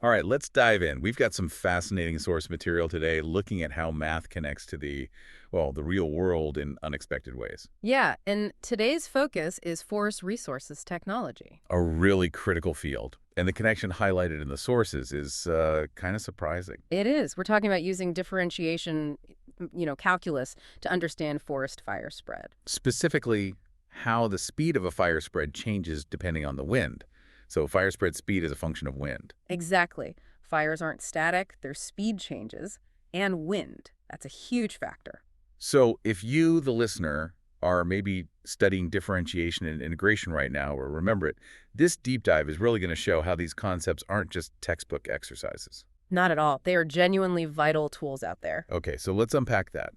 All right, let's dive in. We've got some fascinating source material today looking at how math connects to the real world in unexpected ways. Yeah, and today's focus is forest resources technology. A really critical field. And the connection highlighted in the sources is kind of surprising. It is. We're talking about using differentiation, calculus to understand forest fire spread. Specifically, how the speed of a fire spread changes depending on the wind. So fire spread speed is a function of wind. Exactly. Fires aren't static, their speed changes, and wind. That's a huge factor. So if you, the listener, are maybe studying differentiation and integration right now, or remember it, this deep dive is really going to show how these concepts aren't just textbook exercises. Not at all. They are genuinely vital tools out there. Okay, so let's unpack that.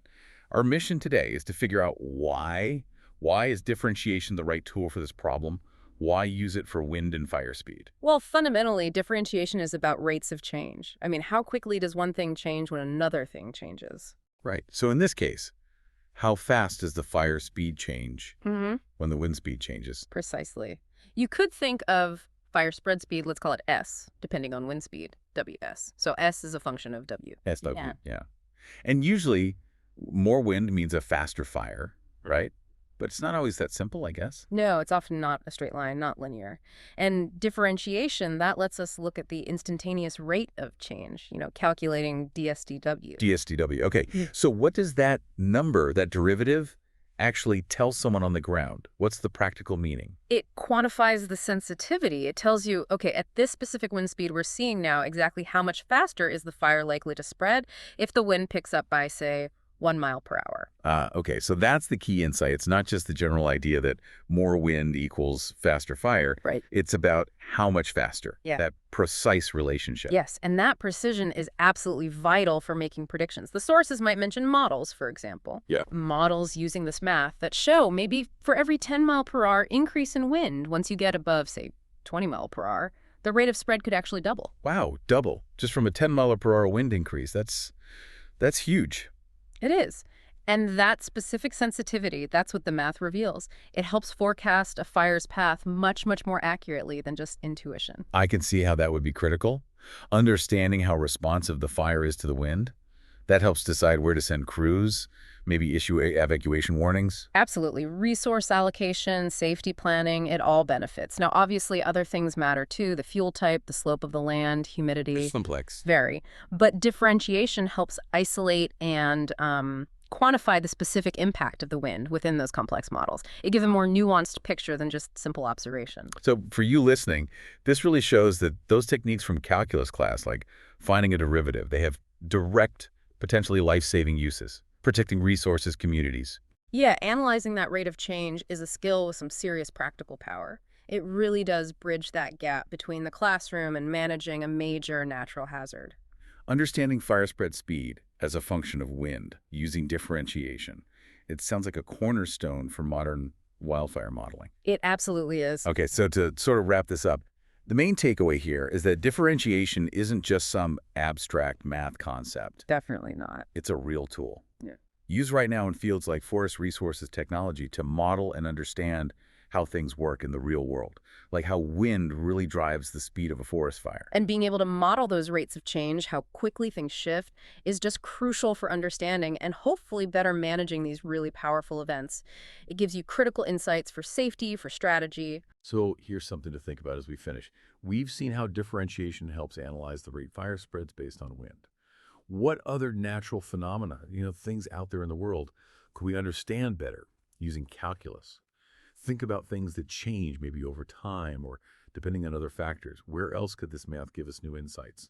Our mission today is to figure out why. Why is differentiation the right tool for this problem? Why use it for wind and fire speed? Well, fundamentally, differentiation is about rates of change. I mean, how quickly does one thing change when another thing changes? Right. So in this case, how fast does the fire speed change Mm-hmm. when the wind speed changes? Precisely. You could think of fire spread speed, let's call it S, depending on wind speed, WS. So S is a function of W. SW, yeah. And usually, more wind means a faster fire, right? But it's not always that simple, I guess. No, it's often not a straight line, not linear. And differentiation, that lets us look at the instantaneous rate of change, calculating DSDW. DSDW. Okay, so what does that number, that derivative, actually tell someone on the ground? What's the practical meaning? It quantifies the sensitivity. It tells you, okay, at this specific wind speed we're seeing now, exactly how much faster is the fire likely to spread if the wind picks up by, say, 1 mile per hour. Okay, so that's the key insight. It's not just the general idea that more wind equals faster fire. Right. It's about how much faster, Yeah. that precise relationship. Yes, and that precision is absolutely vital for making predictions. The sources might mention models, for example. Yeah. Models using this math that show maybe for every 10-mile-per-hour increase in wind, once you get above, say, 20 mile per hour, the rate of spread could actually double. Wow, double. Just from a 10-mile-per-hour wind increase. That's huge. It is. And that specific sensitivity, that's what the math reveals. It helps forecast a fire's path much, much more accurately than just intuition. I can see how that would be critical. Understanding how responsive the fire is to the wind, that helps decide where to send crews, maybe issue evacuation warnings. Absolutely. Resource allocation, safety planning, it all benefits. Now, obviously, other things matter too. The fuel type, the slope of the land, humidity, Simplex. vary. But differentiation helps isolate and quantify the specific impact of the wind within those complex models. It gives a more nuanced picture than just simple observation. So for you listening, this really shows that those techniques from calculus class, like finding a derivative, they have direct, potentially life-saving uses, protecting resources, communities. Yeah, analyzing that rate of change is a skill with some serious practical power. It really does bridge that gap between the classroom and managing a major natural hazard. Understanding fire spread speed as a function of wind using differentiation. It sounds like a cornerstone for modern wildfire modeling. It absolutely is. Okay, so to sort of wrap this up, the main takeaway here is that differentiation isn't just some abstract math concept. Definitely not. It's a real tool. Yeah. Used right now in fields like forest resources technology to model and understand how things work in the real world, like how wind really drives the speed of a forest fire. And being able to model those rates of change, how quickly things shift, is just crucial for understanding and hopefully better managing these really powerful events. It gives you critical insights for safety, for strategy. So here's something to think about as we finish. We've seen how differentiation helps analyze the rate fire spreads based on wind. What other natural phenomena, things out there in the world, could we understand better using calculus? Think about things that change maybe over time or depending on other factors. Where else could this math give us new insights?